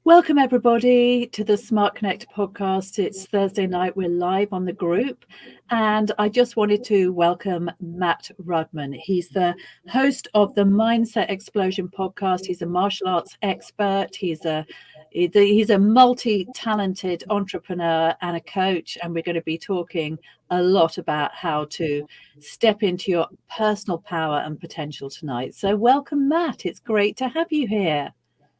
Welcome, everybody, to the Smart Connect podcast. It's Thursday night. We're live on the group. And I just wanted to welcome Matt Rudman. He's the host of the Mindset Explosion podcast. He's a martial arts expert. He's a multi-talented entrepreneur and a coach. And we're going to be talking a lot about how to step into your personal power and potential tonight. So welcome, Matt. It's great to have you here.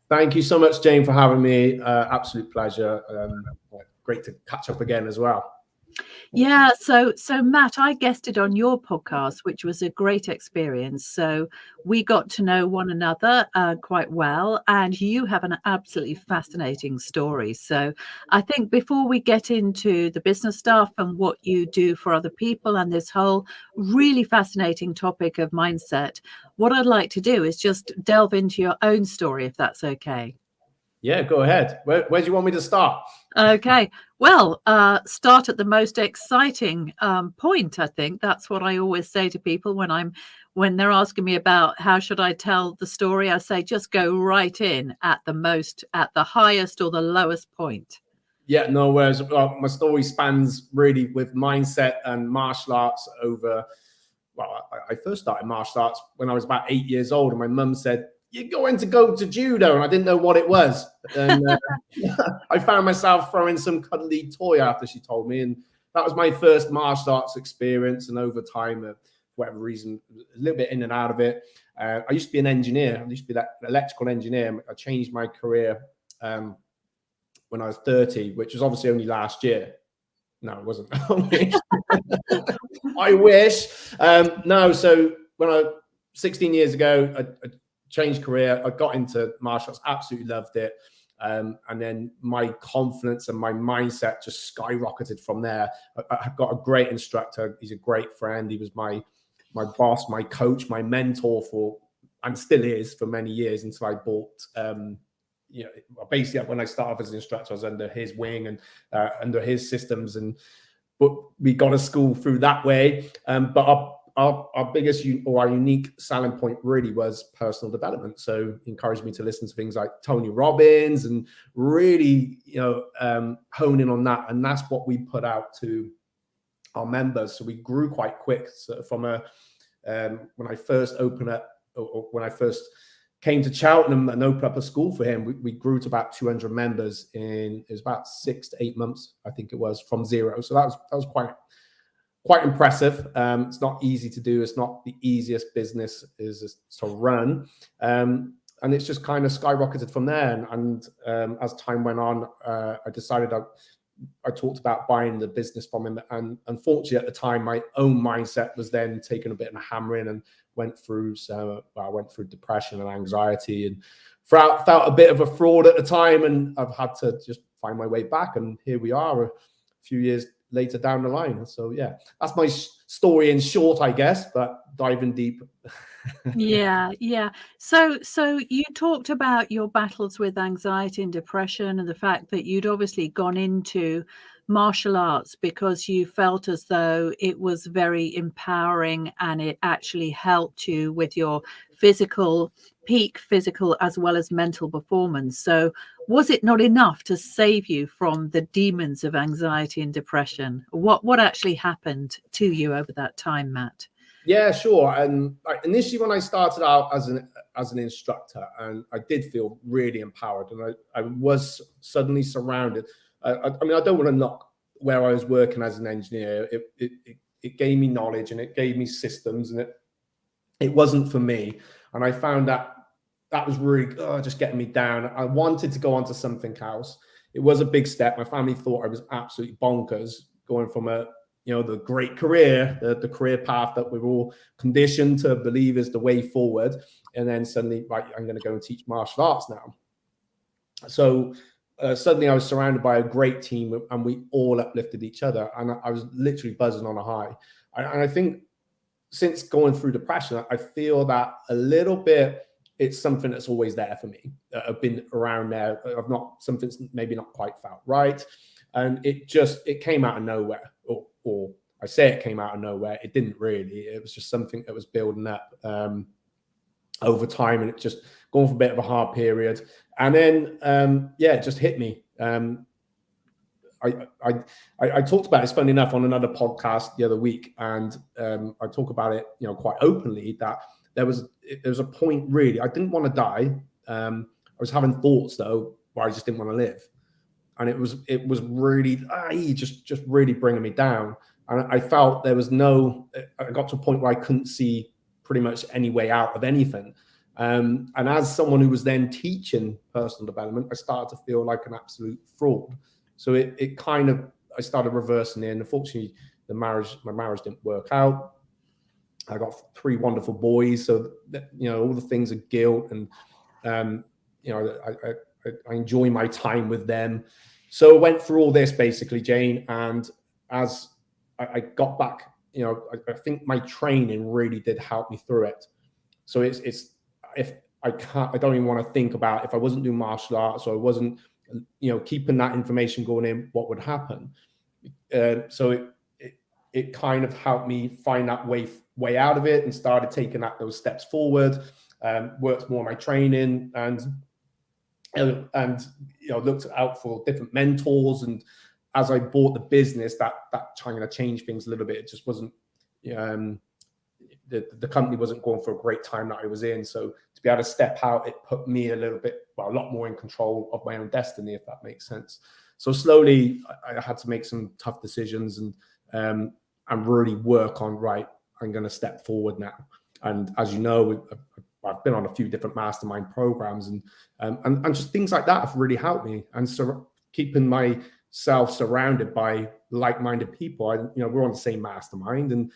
Thank you so much, Jane, for having me. Absolute pleasure. Great to catch up again as well. Yeah, so Matt, I guested on your podcast, which was a great experience. So we got to know one another quite well, and you have an absolutely fascinating story. So I think before we get into the business stuff and what you do for other people and this whole really fascinating topic of mindset, what I'd like to do is just delve into your own story, if that's okay. Yeah, go ahead. Where do you want me to start? Okay. Well, start at the most exciting point. I think that's what I always say to people when they're asking me about how should I tell the story. I say just go right in at the highest or the lowest point. Yeah, no worries. My story spans really with mindset and martial arts over. Well, I first started martial arts when I was about 8 years old, and my mum said, "You're going to go to judo," and I didn't know what it was. And I found myself throwing some cuddly toy after she told me, and that was my first martial arts experience. And over time, for whatever reason, a little bit in and out of it. I used to be an engineer. I used to be that electrical engineer. I changed my career when I was 30, which was obviously only last year. No, it wasn't. I wish. No, so when 16 years ago, I changed career. I got into martial arts, absolutely loved it. And then my confidence and my mindset just skyrocketed from there. I got a great instructor. He's a great friend. He was my boss, my coach, my mentor and still is for many years until I bought, basically when I started off as an instructor, I was under his wing and under his systems. But we got a school through that way. But our biggest or our unique selling point really was personal development. So he encouraged me to listen to things like Tony Robbins and really, hone in on that. And that's what we put out to our members. So we grew quite quick. So from when I first opened up, or when I first came to Cheltenham and opened up a school for him, we grew to about 200 members it was about 6 to 8 months, I think it was, from zero. So that was quite impressive. It's not easy to do. It's not the easiest business to run. And it's just kind of skyrocketed from there. And as time went on, I decided I talked about buying the business from him. And unfortunately, at the time, my own mindset was then taking a bit of a hammering and went through depression and anxiety and felt a bit of a fraud at the time. And I've had to just find my way back. And here we are a few years later down the line. So yeah, that's my story in short, I guess, but diving deep. Yeah. So you talked about your battles with anxiety and depression and the fact that you'd obviously gone into martial arts because you felt as though it was very empowering and it actually helped you with your peak physical as well as mental performance. So was it not enough to save you from the demons of anxiety and depression? What actually happened to you over that time, Matt? Yeah, sure. And initially, when I started out as an instructor, and I did feel really empowered, and I was suddenly surrounded. I don't want to knock where I was working as an engineer. It gave me knowledge and it gave me systems, and it wasn't for me. And I found that was really just getting me down. I wanted to go on to something else. It was a big step. My family thought I was absolutely bonkers going from the great career, the career path that we're all conditioned to believe is the way forward. And then suddenly, right, I'm going to go and teach martial arts now. So suddenly I was surrounded by a great team and we all uplifted each other. And I was literally buzzing on a high. And I think since going through depression, I feel that a little bit, it's something that's always there for me. I've been around there. Something's maybe not quite felt right. And it came out of nowhere. Or I say it came out of nowhere. It didn't really. It was just something that was building up over time, and it just going for a bit of a hard period. And then, yeah, it just hit me. I talked about it, it's funny enough, on another podcast the other week, and I talk about it, quite openly, that there was a point, really, I didn't want to die. I was having thoughts, though, where I just didn't want to live, and it was really just really bringing me down. And I felt there was I got to a point where I couldn't see pretty much any way out of anything. And as someone who was then teaching personal development, I started to feel like an absolute fraud. So it kind of, I started reversing it. And unfortunately, my marriage didn't work out. I got 3 wonderful boys. So, all the things of guilt, and, I enjoy my time with them. So I went through all this, basically, Jane. And as I got back, I think my training really did help me through it. So if I don't even want to think about, if I wasn't doing martial arts, or I wasn't, keeping that information going in, what would happen. So it kind of helped me find that way out of it, and started taking those steps forward. Worked more on my training, and looked out for different mentors. And as I bought the business, that kind of changed things a little bit. It just wasn't, the company wasn't going for a great time that I was in. So to be able to step out, it put me a lot more in control of my own destiny, if that makes sense. So slowly I had to make some tough decisions, and really work on, right, I'm going to step forward now. And as you know, I've been on a few different mastermind programs, and just things like that have really helped me. And so keeping myself surrounded by like-minded people, we're on the same mastermind, and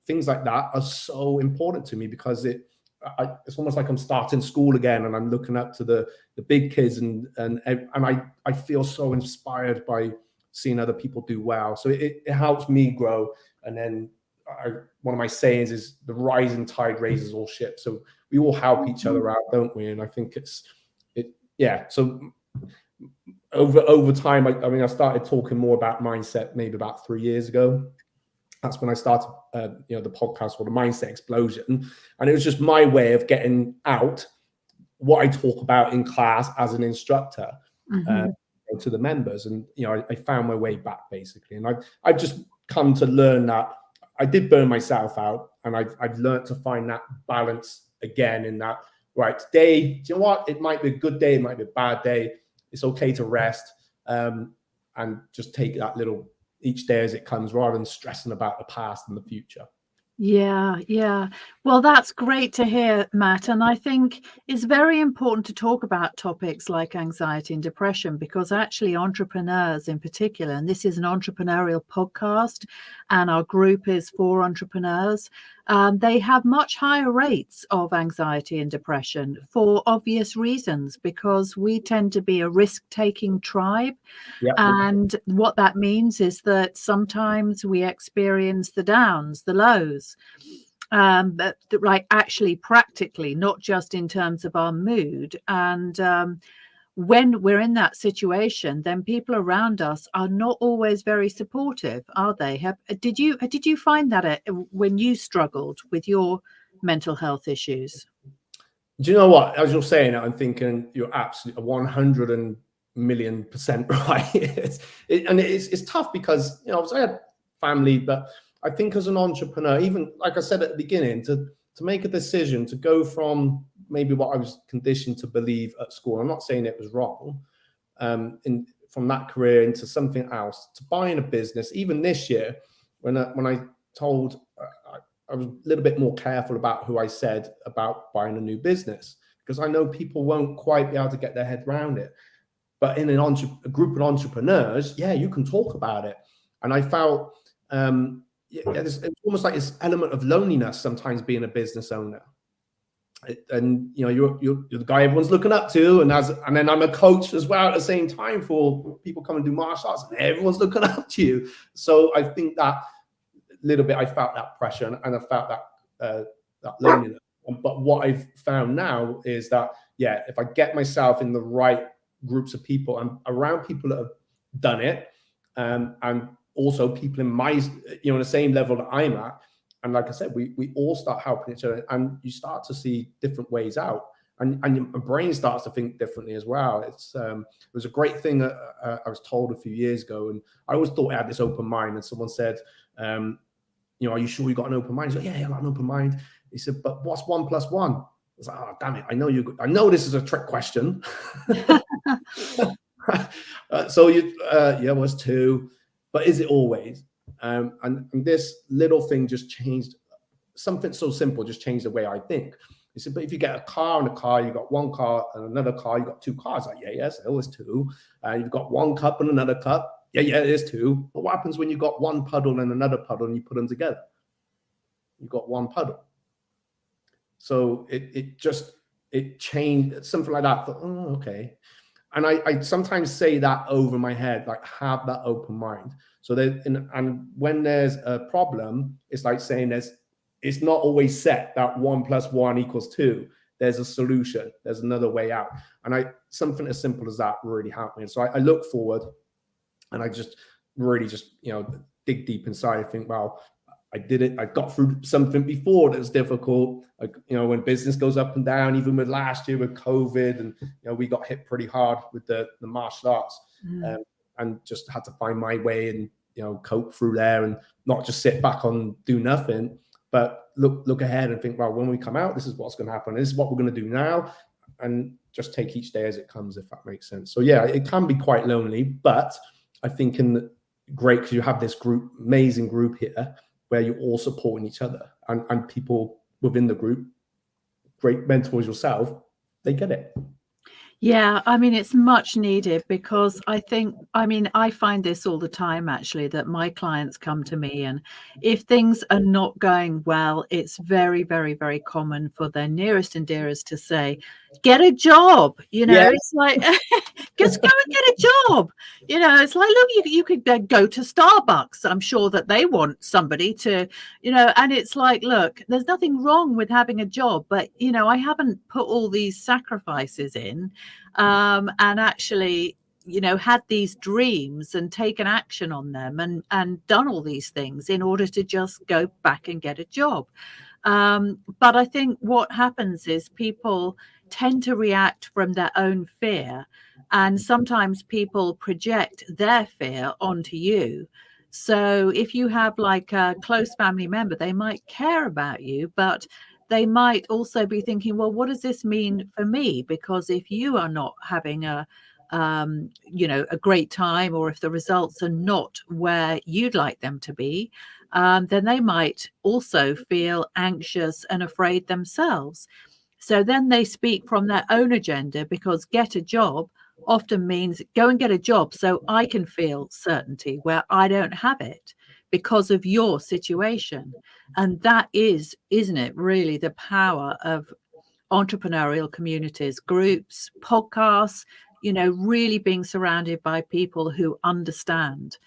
things like that are so important to me, because it's almost like I'm starting school again, and I'm looking up to the big kids, and I feel so inspired by seeing other people do well. So it helps me grow. And then one of my sayings is, the rising tide raises all ships. So we all help each other out, don't we? And I think yeah. So over time, I started talking more about mindset maybe about 3 years ago. That's when I started, the podcast called The Mindset Explosion. And it was just my way of getting out what I talk about in class as an instructor, to the members. And, I found my way back, basically. And I've just come to learn that I did burn myself out, and I've learned to find that balance again, in that, right, today, do you know what? It might be a good day, it might be a bad day. It's okay to rest, and just take that little, each day as it comes, rather than stressing about the past and the future. Yeah. Well, that's great to hear, Matt. And I think it's very important to talk about topics like anxiety and depression, because actually entrepreneurs in particular, and this is an entrepreneurial podcast, and our group is for entrepreneurs, they have much higher rates of anxiety and depression for obvious reasons, because we tend to be a risk-taking tribe. Yep. And what that means is that sometimes we experience the downs, the lows, but like actually practically, not just in terms of our mood. And when we're in that situation, then people around us are not always very supportive, are they? Did you find that when you struggled with your mental health issues? Do you know what? As you're saying it, I'm thinking you're absolutely 100 million % right. It's tough, because I had family, but I think as an entrepreneur, even like I said at the beginning, to make a decision to go from maybe what I was conditioned to believe at school, I'm not saying it was wrong, from that career into something else, to buying a business. Even this year, when I told, I was a little bit more careful about who I said about buying a new business, because I know people won't quite be able to get their head around it. But in a group of entrepreneurs, yeah, you can talk about it. And I felt it's almost like this element of loneliness sometimes being a business owner. And you're the guy everyone's looking up to, and then I'm a coach as well at the same time for people come and do martial arts, and everyone's looking up to you. So I think that little bit, I felt that pressure, and I felt that loneliness. But what I've found now is that, yeah, if I get myself in the right groups of people and around people that have done it, and also people in my, the same level that I'm at, and like I said, we all start helping each other, and you start to see different ways out. and your brain starts to think differently as well. It was a great thing that I was told a few years ago, and I always thought I had this open mind. And someone said, are you sure you got an open mind? He's like, yeah, I got an open mind. He said, but what's 1 + 1? I was like, oh, damn it. I know this is a trick question. So yeah, was 2, but is it always? And this little thing just changed something so simple, just changed the way I think. He said, but if you get a car and a car, you got 1 car and another car, you got 2 cars. Like, yeah, yes, it was 2. You've got 1 cup and another cup. Yeah, it is 2. But what happens when you got 1 puddle and another puddle and you put them together? You got 1 puddle. So it changed, something like that. I thought, oh, okay. And I sometimes say that over my head, like, have that open mind. So and when there's a problem, it's like saying it's not always set that 1 + 1 = 2. There's a solution. There's another way out. And something as simple as that really helped me. And so I look forward, and I just really dig deep inside and think, well, I did it. I got through something before that was difficult. When business goes up and down, even with last year with COVID, and we got hit pretty hard with the martial arts, and just had to find my way and cope through there, and not just sit back and do nothing, but look ahead and think, well, when we come out, this is what's going to happen. This is what we're going to do now, and just take each day as it comes, if that makes sense. So yeah, it can be quite lonely, but I think great because you have this amazing group here, where you're all supporting each other, and people within the group, great mentors yourself, they get it. Yeah, I mean, it's much needed, because I find this all the time, actually, that my clients come to me, and if things are not going well, it's very, very, very common for their nearest and dearest to say, get a job. Yeah. It's like, just go and get a job. It's like, look, you could go to Starbucks. I'm sure that they want somebody to, and it's like, look, there's nothing wrong with having a job, but, I haven't put all these sacrifices in. And actually, had these dreams and taken action on them, and done all these things in order to just go back and get a job. But I think what happens is people tend to react from their own fear, and sometimes people project their fear onto you. So if you have like a close family member, they might care about you, but they might also be thinking, well, what does this mean for me? Because if you are not having a great time, or if the results are not where you'd like them to be, then they might also feel anxious and afraid themselves. So then they speak from their own agenda, because get a job often means go and get a job so I can feel certainty where I don't have it because of your situation. And that is, isn't it, really the power of entrepreneurial communities, groups, podcasts, really being surrounded by people who understand.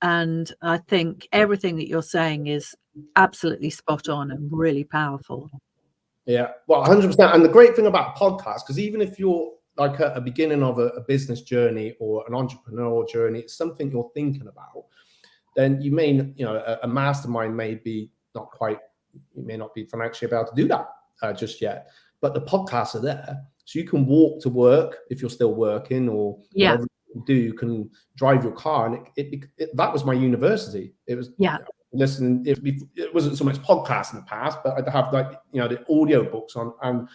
And I think everything that you're saying is absolutely spot on and really powerful. Yeah, well, 100%. And the great thing about podcasts, because even if you're like a beginning of a business journey or an entrepreneurial journey, it's something you're thinking about, then you may, a mastermind may be not quite, you may not be financially able to do that just yet. But the podcasts are there, so you can walk to work if you're still working, or whatever you do. You can drive your car, and that was my university. It was listening. It wasn't so much podcasts in the past, but I'd have the audio books on,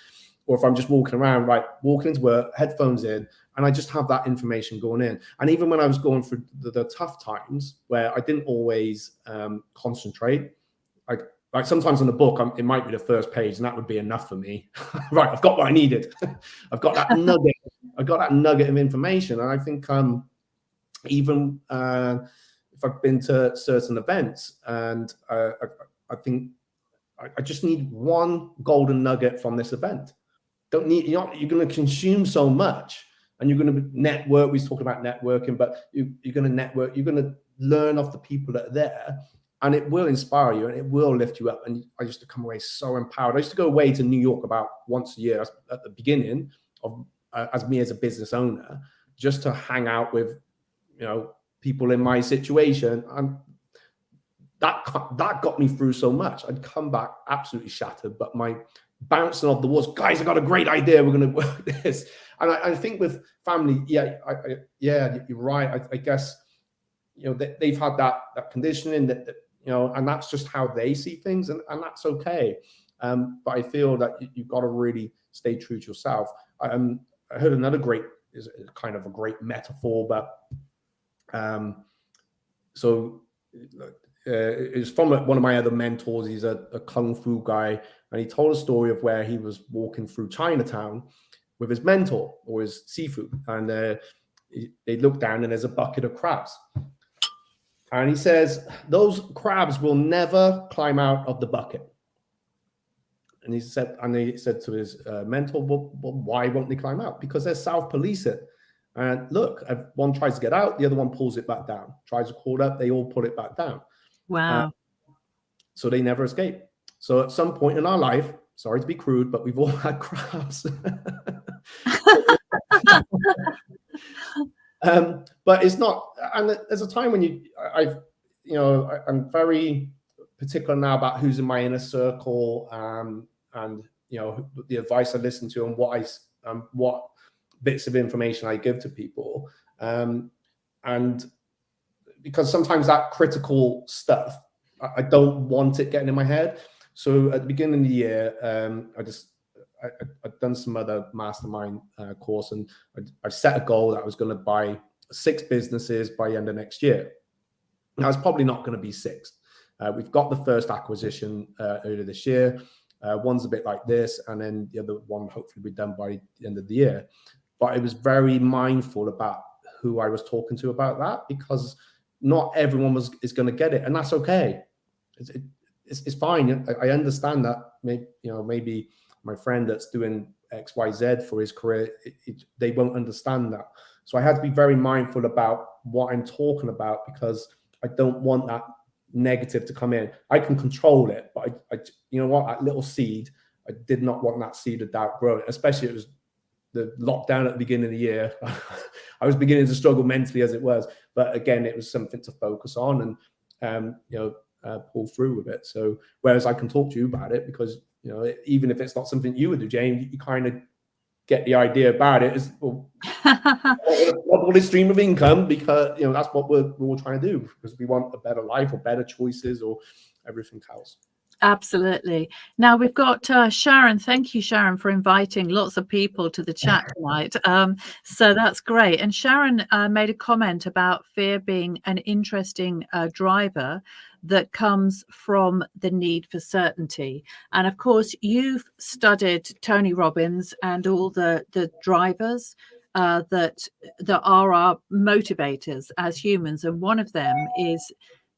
or if I'm just walking around, walking into work, headphones in, and I just have that information going in. And even when I was going through the tough times where I didn't always concentrate, like sometimes in the book, it might be the first page, and that would be enough for me. Right, I've got what I needed. I've got that nugget. I got that nugget of information, and I think even if I've been to certain events, and I think I just need one golden nugget from this event. You're going to consume so much, and you're going to network. We talk about networking, but you're going to network. You're going to learn off the people that are there, and it will inspire you, and it will lift you up. And I used to come away so empowered. I used to go away to New York about once a year at the beginning of as me as a business owner, just to hang out with people in my situation, and that got me through so much. I'd come back absolutely shattered, but my bouncing off the walls. Guys, I got a great idea. We're going to work this. And I think with family, yeah, you're right. I guess, you know, they've had that conditioning that, you know, and that's just how they see things, and that's okay. But I feel that you've got to really stay true to yourself. I heard another great, is kind of a great metaphor, but it's from one of my other mentors. He's a kung fu guy, and he told a story of where he was walking through Chinatown with his mentor or his sifu, and they look down and there's a bucket of crabs. And he says, those crabs will never climb out of the bucket. And he said to his mentor, well, why won't they climb out? Because they're self-policing. And look, one tries to get out, the other one pulls it back down. Tries to crawl up, they all put it back down. Wow. So they never escape. So at some point in our life, sorry to be crude, but we've all had crabs. But it's not, and there's a time when I'm very particular now about who's in my inner circle, and you know, the advice I listen to, and what bits of information I give to people, and because sometimes that critical stuff, I don't want it getting in my head. So at the beginning of the year, I'd done some other mastermind course, and I set a goal that I was going to buy 6 businesses by the end of next year. Now, it's probably not going to be 6. We've got the first acquisition earlier this year. One's a bit like this, and then the other one hopefully will be done by the end of the year. But I was very mindful about who I was talking to about that, because not everyone is going to get it, and that's okay. It's fine. I understand that. Maybe my friend that's doing XYZ for his career, they won't understand that. So I had to be very mindful about what I'm talking about, because I don't want that negative to come in. I can control it, but I you know what, that little seed, I did not want that seed of doubt growing, especially it was the lockdown at the beginning of the year. I was beginning to struggle mentally as it was, but again, it was something to focus on and pull through with it. So whereas I can talk to you about it, because you know, even if it's not something you would do, Jane, you kind of get the idea about it. Is well, what this stream of income, because you know that's what we're all trying to do, because we want a better life or better choices or everything else. Absolutely. Now we've got Sharon. Thank you, Sharon, for inviting lots of people to the chat tonight. So that's great. And Sharon made a comment about fear being an interesting driver that comes from the need for certainty. And of course, you've studied Tony Robbins and all the drivers that are our motivators as humans. And one of them is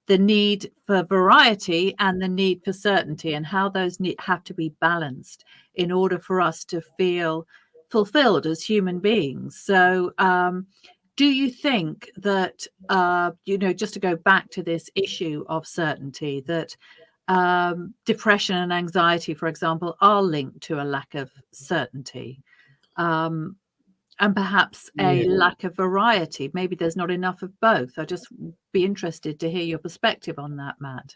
the need for variety and the need for certainty, and how those have to be balanced in order for us to feel fulfilled as human beings. So do you think that, just to go back to this issue of certainty, that depression and anxiety, for example, are linked to a lack of certainty? And perhaps a lack of variety. Maybe there's not enough of both. I'd just be interested to hear your perspective on that, Matt.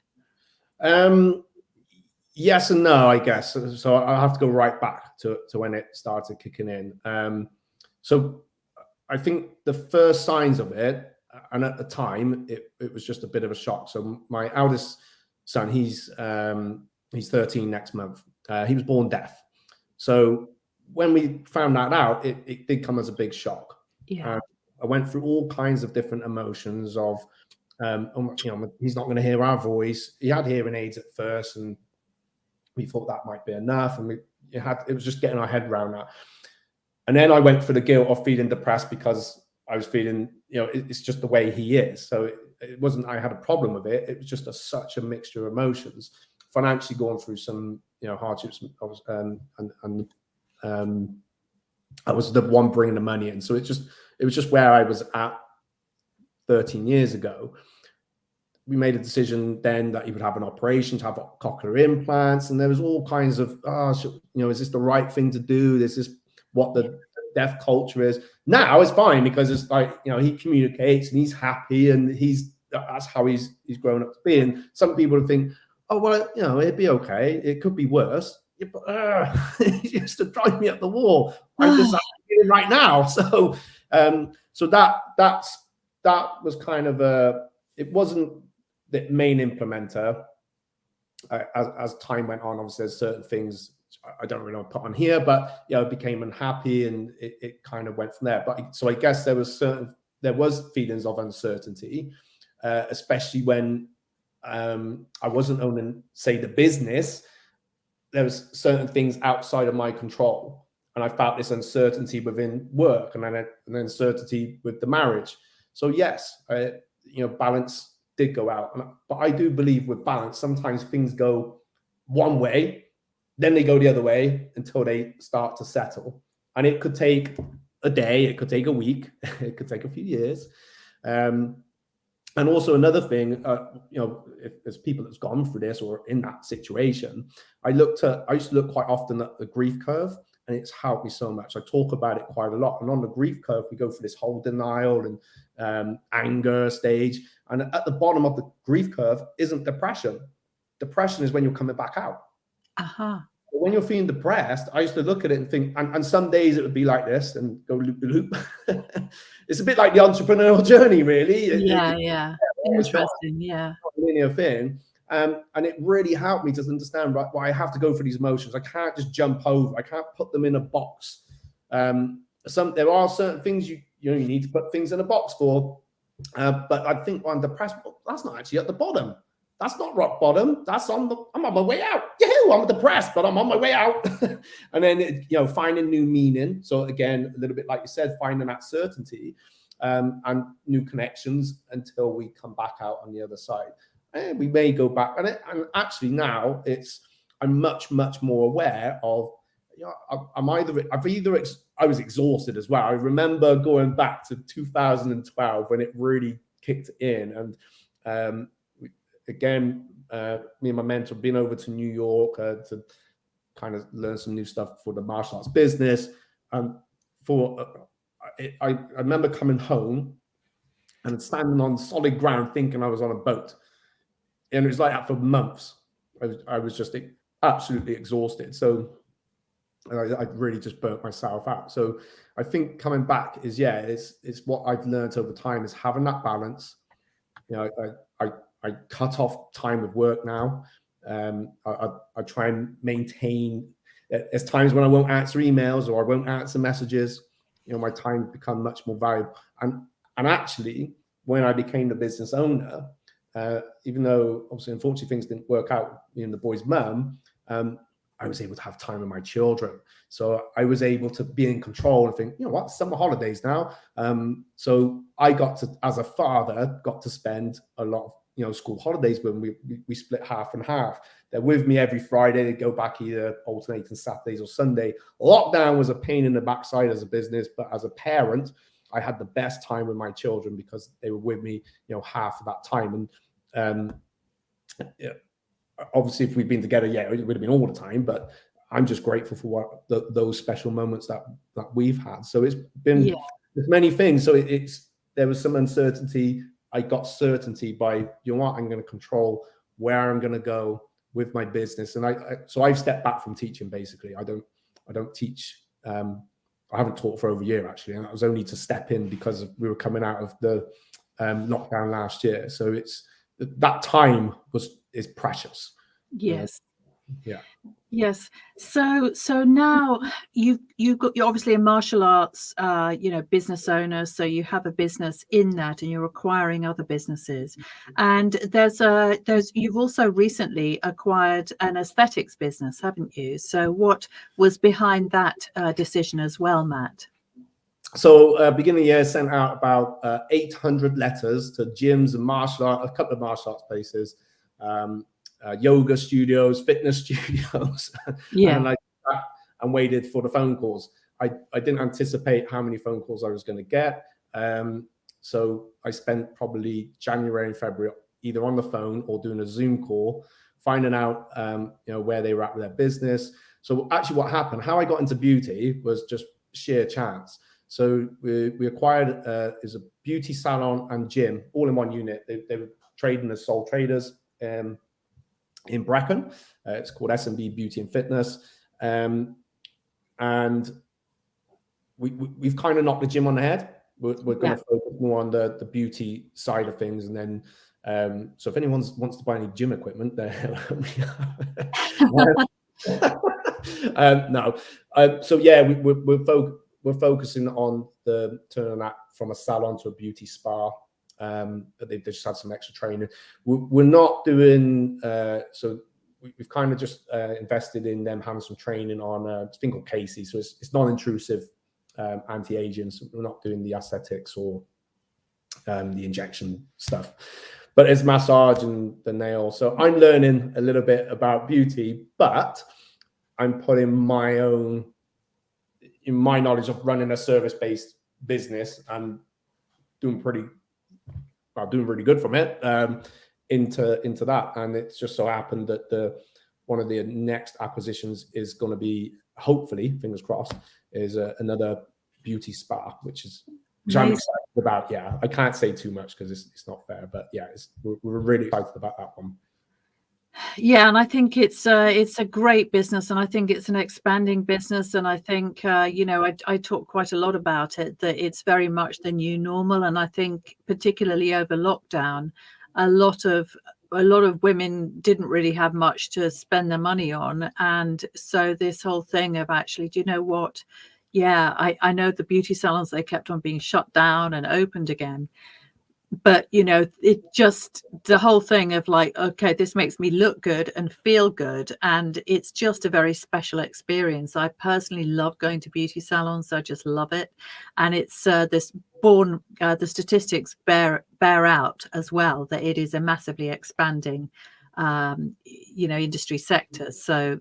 Yes and no, I guess. So I'll have to go right back to when it started kicking in. So I think the first signs of it, and at the time, it was just a bit of a shock. So my eldest son, he's 13 next month. He was born deaf. So when we found that out, it did come as a big shock. Yeah. I went through all kinds of different emotions of, he's not going to hear our voice. He had hearing aids at first, and we thought that might be enough. And it was just getting our head around that. And then I went for the guilt of feeling depressed, because I was feeling, it's just the way he is. So it wasn't, I had a problem with it. It was just such a mixture of emotions. Financially going through some, hardships. I was the one bringing the money in. So it was just where I was at 13 years ago. We made a decision then that he would have an operation to have cochlear implants, and there was all kinds of, is this the right thing to do? This is what the deaf culture is. Now it's fine, because it's like, he communicates and he's happy, and that's how he's grown up to be. And some people would think, oh, well, it'd be okay. It could be worse. it used to drive me up the wall. I just it right now. So so that was kind of it wasn't the main implementer. As time went on, obviously there's certain things I don't really want to put on here, but I became unhappy, and it kind of went from there. But so I guess there was feelings of uncertainty, especially when I wasn't owning, say, the business. There was certain things outside of my control, and I felt this uncertainty within work, and then an uncertainty with the marriage. So yes, balance did go out, but I do believe with balance, sometimes things go one way, then they go the other way until they start to settle, and it could take a day, it could take a week, it could take a few years. And also another thing, if there's people that's gone through this or in that situation, I used to look quite often at the grief curve, and it's helped me so much. I talk about it quite a lot. And on the grief curve, we go through this whole denial and anger stage. And at the bottom of the grief curve isn't depression. Depression is when you're coming back out. Uh-huh. When you're feeling depressed, I used to look at it and think, and some days it would be like this and go loop de loop. It's a bit like the entrepreneurial journey, really. Yeah. Interesting. Yeah. Not a linear thing. And it really helped me to understand, right, well, I have to go through these emotions. I can't just jump over. I can't put them in a box. There are certain things you need to put things in a box for. But I think when I'm depressed, that's not actually at the bottom. That's not rock bottom. I'm on my way out. Yahoo! I'm depressed, but I'm on my way out. And then, finding new meaning. So again, a little bit like you said, finding that certainty and new connections until we come back out on the other side. And we may go back. And actually now I'm much, much more aware of, I was exhausted as well. I remember going back to 2012 when it really kicked in. And again, me and my mentor been over to New York to kind of learn some new stuff for the martial arts business. I remember coming home and standing on solid ground thinking I was on a boat. And it was like that for months. I was just absolutely exhausted. So I really just burnt myself out. So I think coming back is, it's what I've learned over time is having that balance. I cut off time with work now. I try and maintain. There's times when I won't answer emails or I won't answer messages. My time become much more valuable. And actually, when I became the business owner, even though obviously unfortunately things didn't work out, the boy's mum, I was able to have time with my children. So I was able to be in control and think, summer holidays now. So I got to, as a father, spend a lot of school holidays when we split half and half. They're with me every Friday. They go back either alternating Saturdays or Sunday. Lockdown was a pain in the backside as a business, but as a parent, I had the best time with my children because they were with me, half of that time. And obviously, if we'd been together, it would have been all the time. But I'm just grateful for those special moments that we've had. So it's been there's many things. So there was some uncertainty. I got certainty by, I'm going to control where I'm going to go with my business. And so I've stepped back from teaching. Basically, I don't teach. I haven't taught for over a year actually, and that was only to step in because we were coming out of the lockdown last year. So it's that time is precious. Yes. Yeah. Yes. So now you're obviously a martial arts, business owner. So you have a business in that, and you're acquiring other businesses. And you've also recently acquired an aesthetics business, haven't you? So what was behind that decision as well, Matt? So beginning of the year, sent out about 800 letters to gyms and a couple of martial arts places. Yoga studios, fitness studios, and waited for the phone calls. I didn't anticipate how many phone calls I was going to get. So I spent probably January and February either on the phone or doing a Zoom call, finding out where they were at with their business. So actually what happened, how I got into beauty was just sheer chance. So we acquired is a beauty salon and gym all in one unit. They were trading as sole traders. in Brecon. It's called S&B Beauty and Fitness. And we've kind of knocked the gym on the head. We're going to focus more on the beauty side of things. And then, so if anyone wants to buy any gym equipment, no. So yeah, we're focusing on turning that from a salon to a beauty spa. They've just had some extra training. We're not doing, so we've kind of just invested in them having some training on a thing called Casey. So it's non-intrusive anti-aging. So we're not doing the aesthetics or the injection stuff, but it's massage and the nail. So I'm learning a little bit about beauty, but I'm putting my knowledge of running a service-based business and doing really good from it into that. And it's just so happened that one of the next acquisitions is going to be, hopefully, fingers crossed, is another beauty spa, which I'm excited about. Yeah, I can't say too much because it's not fair, but yeah, we're really excited about that one. Yeah, and I think it's a great business, and I think it's an expanding business, and I think I talk quite a lot about it, that it's very much the new normal, and I think particularly over lockdown, a lot of women didn't really have much to spend their money on, and so this whole thing of actually, do you know what? Yeah, I know the beauty salons, they kept on being shut down and opened again. But, it just, the whole thing of like, okay, this makes me look good and feel good. And it's just a very special experience. I personally love going to beauty salons. I just love it. And it's the statistics bear out as well, that it is a massively expanding industry sector. So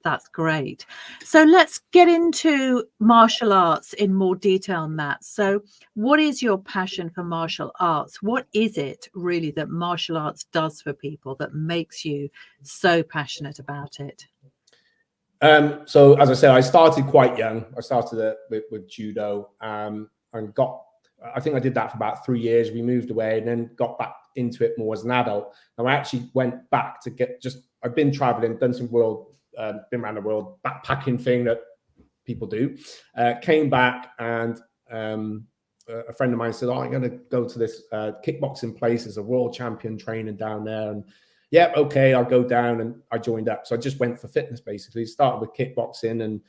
that's great. So let's get into martial arts in more detail, Matt. So what is your passion for martial arts? What is it really that martial arts does for people that makes you so passionate about it? So as I said, I started quite young. I started with judo and I think I did that for about 3 years. We moved away and then got back into it more as an adult. And I actually went back to I've been traveling, done some been around the world, backpacking thing that people do. Came back and a friend of mine said, I'm going to go to this kickboxing place. There's a world champion training down there. And yeah, okay, I'll go down, and I joined up. So I just went for fitness, basically. Started with kickboxing and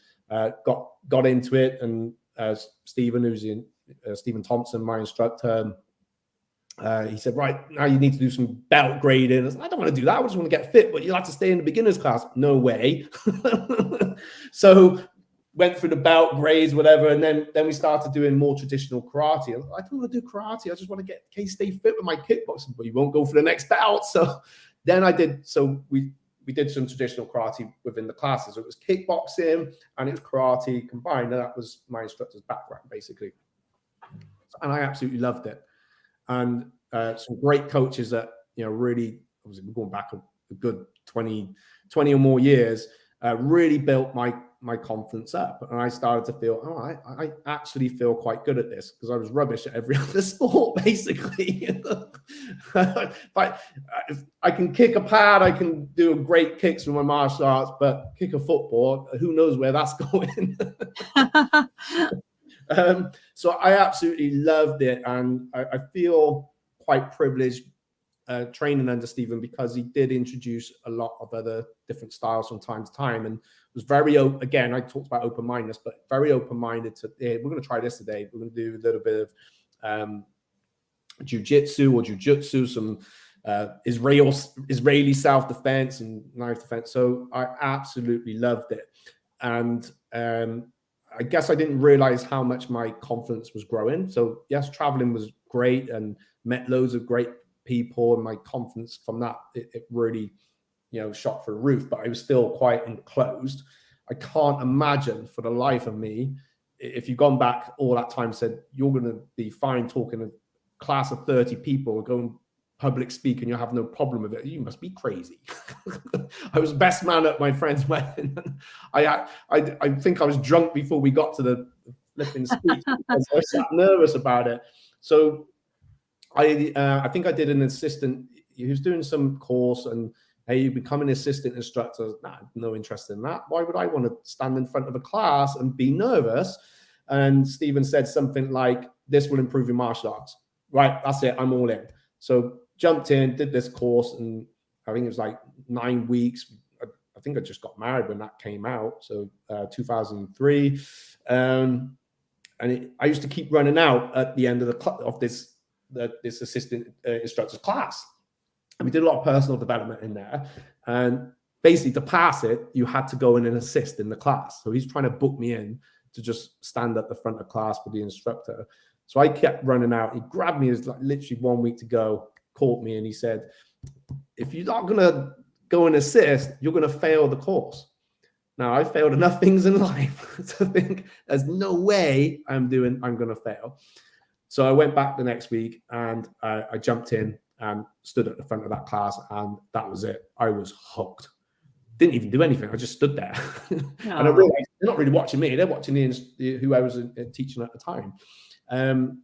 got into it. And Stephen, Stephen Thompson, my instructor, he said, right, now you need to do some belt grading. I said, I don't want to do that. I just want to get fit, but you'll have to stay in the beginner's class. No way. So went through the belt grades, whatever. And then we started doing more traditional karate. I don't want to do karate. I just want to stay fit with my kickboxing, but you won't go for the next belt. So then we did some traditional karate within the classes. So it was kickboxing and it was karate combined. And that was my instructor's background, basically. And I absolutely loved it. And some great coaches that, really, obviously we're going back a good 20 or more years, really built my confidence up. And I started to feel, I actually feel quite good at this, because I was rubbish at every other sport, basically. But I can kick a pad, I can do great kicks with my martial arts, but kick a football, who knows where that's going. So I absolutely loved it, and I feel quite privileged training under Stephen, because he did introduce a lot of other different styles from time to time, and was very again, I talked about open-mindedness, but very open-minded to, hey, we're going to try this today. We're going to do a little bit of jiu-jitsu or jiu-jitsu, some Israeli self-defense and knife defense. So I absolutely loved it, and I guess I didn't realize how much my confidence was growing. So yes, traveling was great and met loads of great people, and my confidence from that, it really, shot through the roof, but I was still quite enclosed. I can't imagine for the life of me, if you've gone back all that time, said you're going to be fine talking to a class of 30 people, going public speaking, you have no problem with it. You must be crazy. I was best man at my friend's wedding. I think I was drunk before we got to the flipping speech because I was so nervous about it. So I think I did an assistant. He was doing some course, and Hey, you become an assistant instructor. Nah, no interest in that. Why would I want to stand in front of a class and be nervous? And Stephen said something like, this will improve your martial arts. Right, that's it. I'm all in. So jumped in, did this course, and I think it was like 9 weeks. I think I just got married when that came out. So 2003. I used to keep running out at the end of this assistant instructor's class. And we did a lot of personal development in there. And basically, to pass it, you had to go in and assist in the class. So he's trying to book me in to just stand at the front of class with the instructor. So I kept running out. He grabbed me as like literally 1 week to go, caught me, and he said, if you're not going to go and assist, you're going to fail the course. Now, I failed enough things in life to think there's no way I'm going to fail. So I went back the next week and I jumped in and stood at the front of that class, and that was it. I was hooked. Didn't even do anything. I just stood there. And I realized they're not really watching me. They're watching who I was teaching at the time. And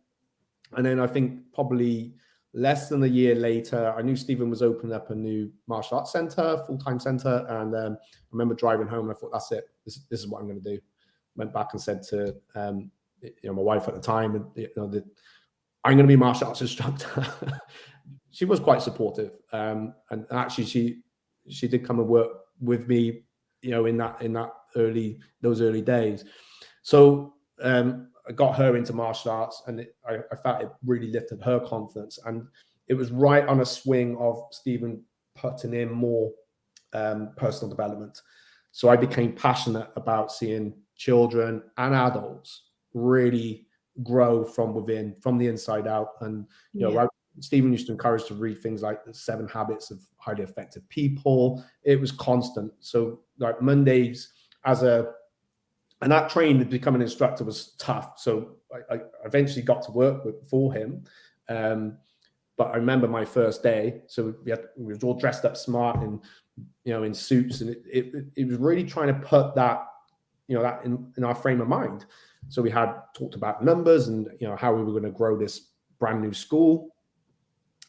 then I think probably less than a year later, I knew Stephen was opening up a new martial arts center, full-time center. And I remember driving home and I thought, that's it. This is what I'm going to do. Went back and said to my wife at the time, I'm going to be a martial arts instructor. She was quite supportive. And actually she did come and work with me, in those early days. So I got her into martial arts, and I felt it really lifted her confidence. And it was right on a swing of Stephen putting in more personal development. So I became passionate about seeing children and adults really grow from within, from the inside out. And Stephen used to encourage to read things like The 7 Habits of Highly Effective People. It was constant. So like Mondays and that training to become an instructor was tough. So I eventually got to work for him. But I remember my first day. So we were all dressed up smart and, in suits. And it was really trying to put that, that in our frame of mind. So we had talked about numbers and, how we were going to grow this brand new school.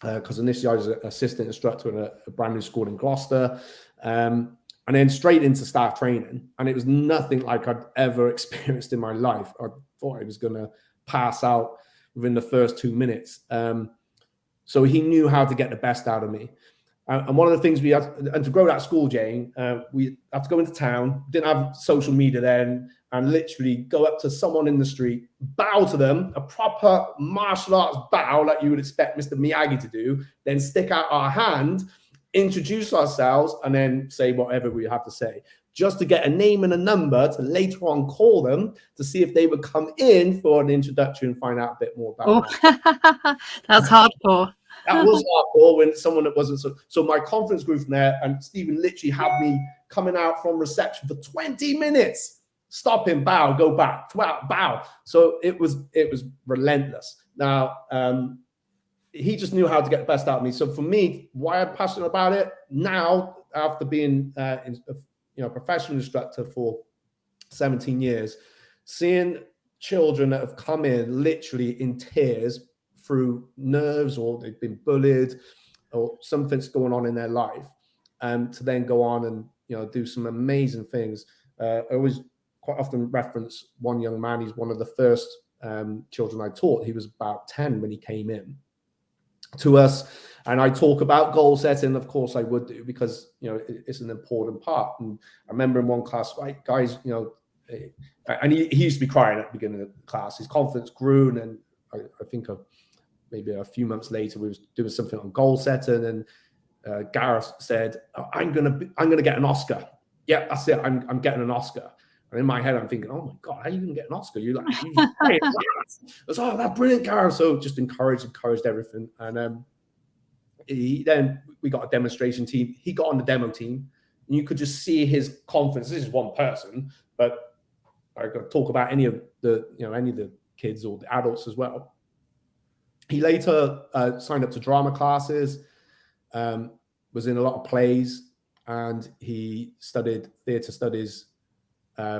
Because initially I was an assistant instructor in a brand new school in Gloucester. And then straight into staff training. And it was nothing like I'd ever experienced in my life. I thought I was going to pass out within the first 2 minutes. So he knew how to get the best out of me. And one of the things we had, and to grow that school, Jane, we had to go into town, didn't have social media then, and literally go up to someone in the street, bow to them, a proper martial arts bow like you would expect Mr. Miyagi to do, then stick out our hand, introduce ourselves, and then say whatever we have to say, just to get a name and a number to later on call them to see if they would come in for an introduction and find out a bit more about them. That's hardcore. That was hardcore when someone that wasn't so my confidence grew from there, and Stephen literally had me coming out from reception for 20 minutes. Stop him, bow, go back, bow. So it was relentless. Now, he just knew how to get the best out of me. So for me, why I'm passionate about it now, after being a professional instructor for 17 years, seeing children that have come in literally in tears through nerves, or they've been bullied, or something's going on in their life, and to then go on and do some amazing things. I always quite often reference one young man. He's one of the first children I taught. He was about 10 when he came in to us, and I talk about goal setting. Of course I would do, because it's an important part. And I remember in one class, right, guys, and he used to be crying at the beginning of the class. His confidence grew, and then I think maybe a few months later we was doing something on goal setting, and Gareth said, I'm gonna get an Oscar. Yeah, that's it. I'm getting an Oscar. And in my head, I'm thinking, oh my God, how are you going to get an Oscar? I was, oh, that's brilliant, Gareth. So just encouraged everything. And then we got a demonstration team. He got on the demo team, and you could just see his confidence. This is one person, but I could talk about any of the kids or the adults as well. He later signed up to drama classes, was in a lot of plays, and he studied theatre studies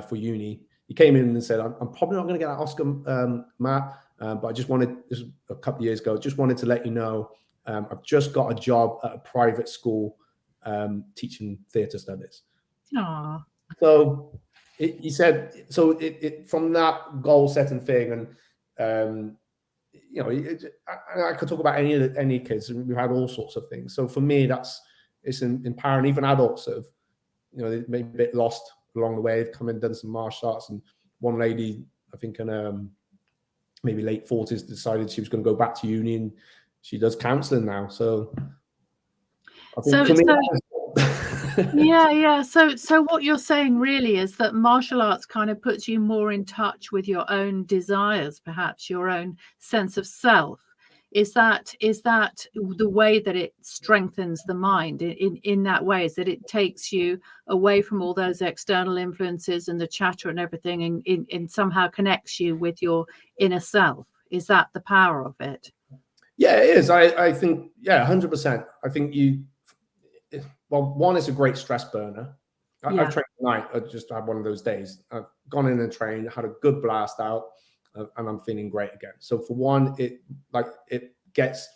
for uni. He came in and said, I'm probably not going to get that Oscar, Matt, but I just wanted, this was a couple of years ago, just wanted to let you know, I've just got a job at a private school teaching theatre studies. Aw. So he said, so it from that goal setting thing, and you know, I could talk about any kids, and we've had all sorts of things. So for me, it's empowering even adults that have, you know, they may be a bit lost along the way. They've come and done some martial arts, and one lady, I think in maybe late 40s, decided she was going to go back to uni, and she does counselling now. So I think for me, yeah. So what you're saying really is that martial arts kind of puts you more in touch with your own desires, perhaps your own sense of self. Is that the way that it strengthens the mind in that way? Is that it takes you away from all those external influences and the chatter and everything, and somehow connects you with your inner self? Is that the power of it? Yeah, it is. I think, yeah, 100%. I think well, one is a great stress burner. Yeah. I've trained tonight. I just had one of those days. I've gone in and trained, had a good blast out, and I'm feeling great again. So for one, it gets,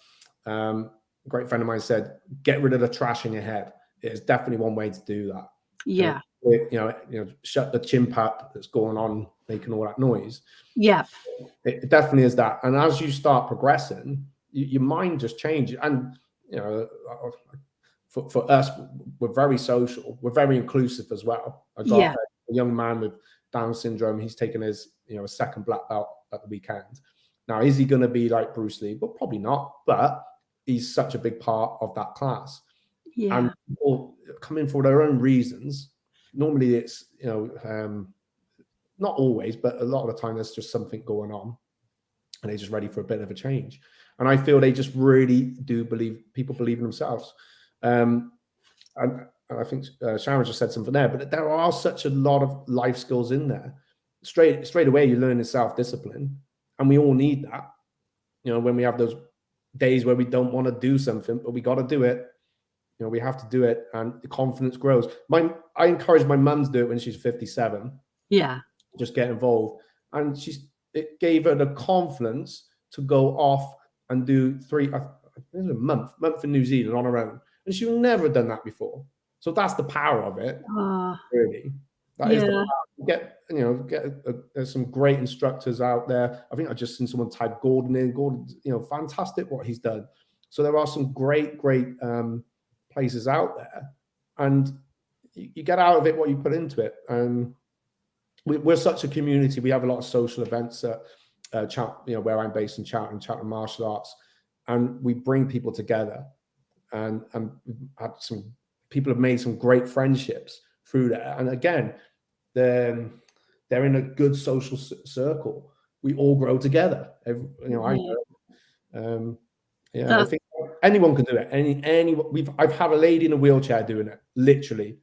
a great friend of mine said, get rid of the trash in your head. It is definitely one way to do that. Yeah. You know, shut the chimp up that's going on, making all that noise. Yeah. It definitely is that. And as you start progressing, your mind just changes. And, you know, for us, we're very social. We're very inclusive as well. I got a young man with Down syndrome. He's taken his, you know, a second black belt at the weekend. Now, is he going to be like Bruce Lee? Well, probably not. But he's such a big part of that class. Yeah. And people come in for their own reasons. Normally, it's, you know, not always, but a lot of the time, there's just something going on, and they're just ready for a bit of a change. And I feel they just really do people believe in themselves. And I think Sharon just said something there, but there are such a lot of life skills in there. Straight away, you learn self-discipline, and we all need that. You know, when we have those days where we don't want to do something, but we got to do it. You know, we have to do it, and the confidence grows. I encourage my mum to do it when she's 57. Yeah. Just get involved, and it gave her the confidence to go off and do a month in New Zealand on her own, and she'd never done that before. So that's the power of it, really. That is the power. There's some great instructors out there. I think I just seen someone type Gordon in. Gordon, you know, fantastic what he's done. So there are some great places out there, and you get out of it what you put into it. We're such a community. We have a lot of social events at where I'm based in Cheltenham Martial Arts, and we bring people together. And had people have made some great friendships through that. And again, they're in a good social circle. We all grow together. I think anyone can do it. I've had a lady in a wheelchair doing it, literally.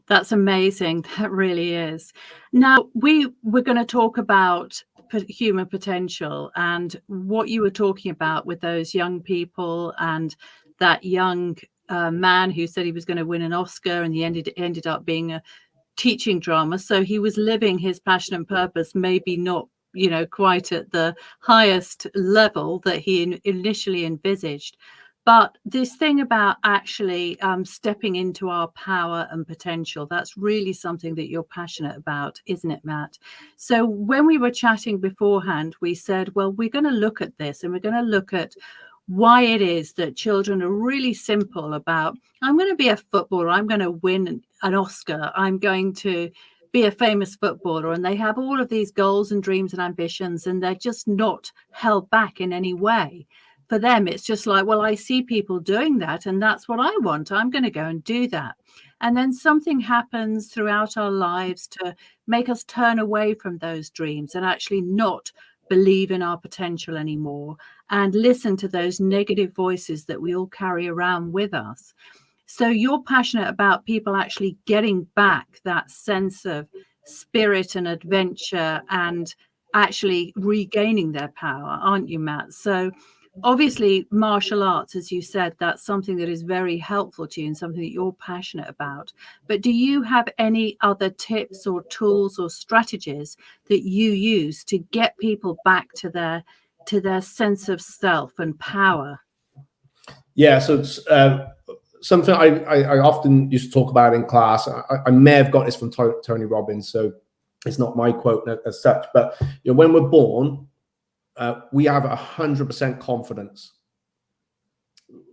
That's amazing. That really is. Now, we're going to talk about human potential and what you were talking about with those young people and that young man who said he was going to win an Oscar, and he ended up being a teaching drama. So he was living his passion and purpose, maybe not, you know, quite at the highest level that he initially envisaged. But this thing about actually stepping into our power and potential, that's really something that you're passionate about, isn't it, Matt? So when we were chatting beforehand, we said, well, we're going to look at this, and we're going to look at why it is that children are really simple about, I'm going to be a footballer, I'm going to win an Oscar, I'm going to be a famous footballer, and they have all of these goals and dreams and ambitions, and they're just not held back in any way. For them, it's just like, well, I see people doing that, and that's what I want. I'm going to go and do that. And then something happens throughout our lives to make us turn away from those dreams and actually not believe in our potential anymore and listen to those negative voices that we all carry around with us. So you're passionate about people actually getting back that sense of spirit and adventure and actually regaining their power, aren't you, Matt? So obviously, martial arts, as you said, that's something that is very helpful to you and something that you're passionate about. But do you have any other tips or tools or strategies that you use to get people back to their sense of self and power? Yeah. So something I often used to talk about in class. I may have got this from Tony Robbins, so it's not my quote as such. But when we're born, we have 100% confidence.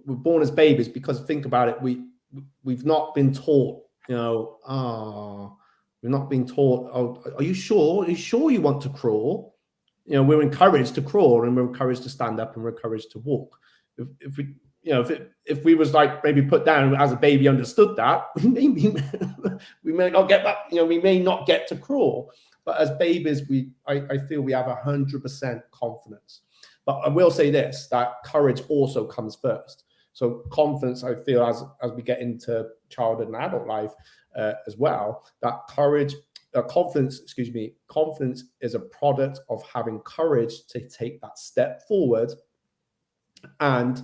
We're born as babies because, think about it, we've not been taught. We've not been taught. Oh, are you sure? Are you sure you want to crawl? We're encouraged to crawl, and we're encouraged to stand up, and we're encouraged to walk. If we if we was like maybe put down as a baby, understood that, we may not get that. We may not get to crawl. But as babies, I feel we have 100% confidence. But I will say this: that courage also comes first. So confidence, I feel, as we get into childhood and adult life as well, that confidence is a product of having courage to take that step forward and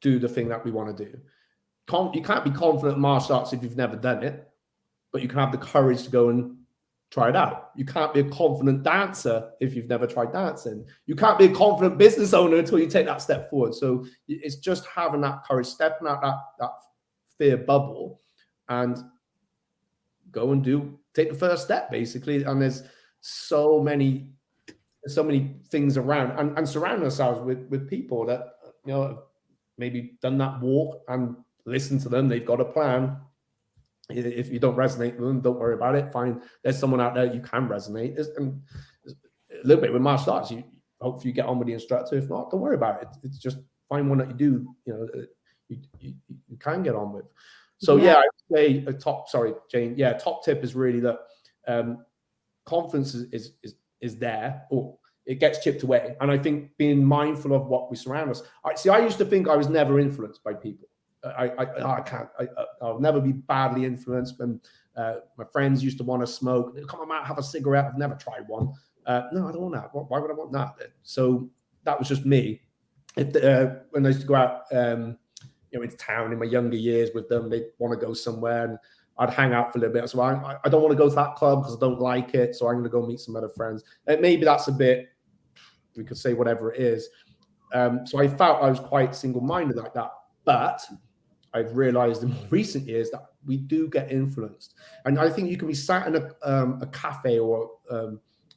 do the thing that we want to do. You can't be confident in martial arts if you've never done it, but you can have the courage to go and try it out. You can't be a confident dancer if you've never tried dancing. You can't be a confident business owner until you take that step forward. So it's just having that courage, stepping out that fear bubble and go and take the first step, basically. And there's so many things around, and surround ourselves with people that maybe done that walk, and listen to them. They've got a plan. If you don't resonate with them, don't worry about it. Fine, there's someone out there you can resonate. And a little bit with martial arts, hopefully you get on with the instructor. If not, don't worry about it. It's just find one that you do, you can get on with. So yeah, I'd say Jane. Yeah, top tip is really that confidence is there, or it gets chipped away. And I think being mindful of what we surround us. I used to think I was never influenced by people. I'll never be badly influenced. When my friends used to want to smoke, come on, Matt, have a cigarette. I've never tried one. No, I don't want that. Why would I want that? So that was just me. When I used to go out, into town in my younger years with them, they'd want to go somewhere, and I'd hang out for a little bit. So I don't want to go to that club because I don't like it. So I'm going to go meet some other friends. Maybe that's a bit, we could say whatever it is. So I felt I was quite single-minded like that. But I've realized in more recent years that we do get influenced. And I think you can be sat in a cafe or a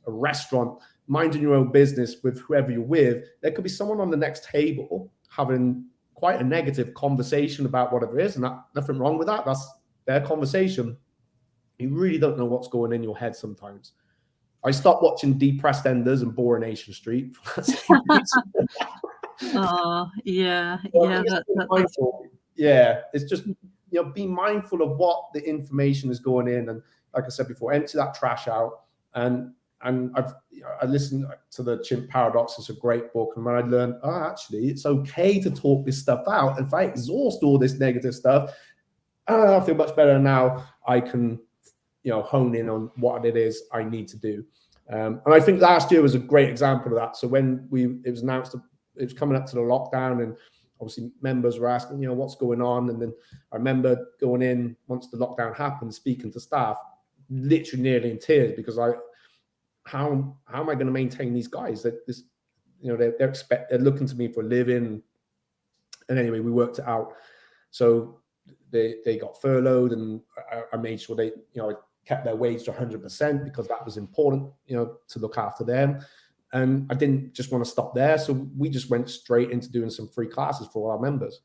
restaurant, minding your own business with whoever you're with. There could be someone on the next table having quite a negative conversation about whatever it is, and nothing wrong with that. That's their conversation. You really don't know what's going in your head sometimes. I stopped watching Depressed Enders and Boronation Street. Oh, yeah. Yeah, it's just, be mindful of what the information is going in. And like I said before, empty that trash out. And I listened to the Chimp Paradox. It's a great book. And when I learned, actually, it's okay to talk this stuff out. If I exhaust all this negative stuff, I feel much better now. I can, hone in on what it is I need to do. And I think last year was a great example of that. So when it was announced, it was coming up to the lockdown, and obviously members were asking, what's going on. And then I remember going in once the lockdown happened, speaking to staff, literally nearly in tears, because how am I going to maintain these guys? That this, they're looking to me for a living. And anyway, we worked it out. So they got furloughed, and I made sure they, I kept their wage to 100% because that was important, to look after them. And I didn't just want to stop there. So we just went straight into doing some free classes for all our members.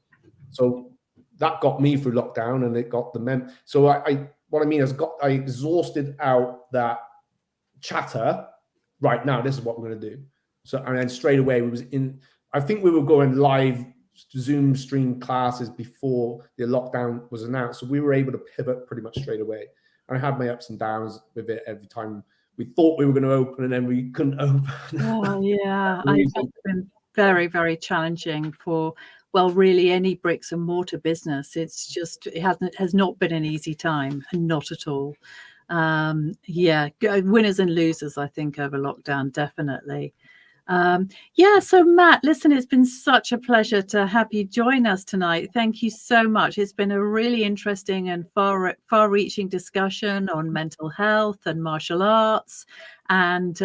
So that got me through lockdown, and it got the So what I mean is I exhausted out that chatter. Right now, this is what we're going to do. So, and then straight away I think we were going live Zoom stream classes before the lockdown was announced. So we were able to pivot pretty much straight away. And I had my ups and downs with it every time. We thought we were going to open, and then we couldn't open. Oh, yeah. It's been very, very challenging for, really any bricks and mortar business. It's just, has not been an easy time, not at all. Winners and losers, I think, over lockdown, definitely. So Matt, listen, it's been such a pleasure to have you join us tonight. Thank you so much. It's been a really interesting and far-reaching discussion on mental health and martial arts, and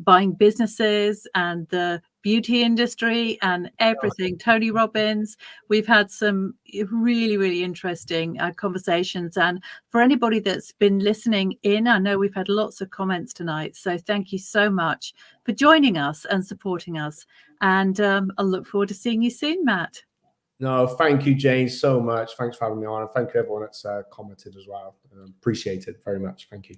buying businesses and the beauty industry and everything. Tony Robbins. We've had some really, really interesting conversations. And for anybody that's been listening in, I know we've had lots of comments tonight. So thank you so much for joining us and supporting us. And I'll look forward to seeing you soon, Matt. No, thank you, Jane, so much. Thanks for having me on. And thank you, everyone that's commented as well. Appreciate it very much. Thank you.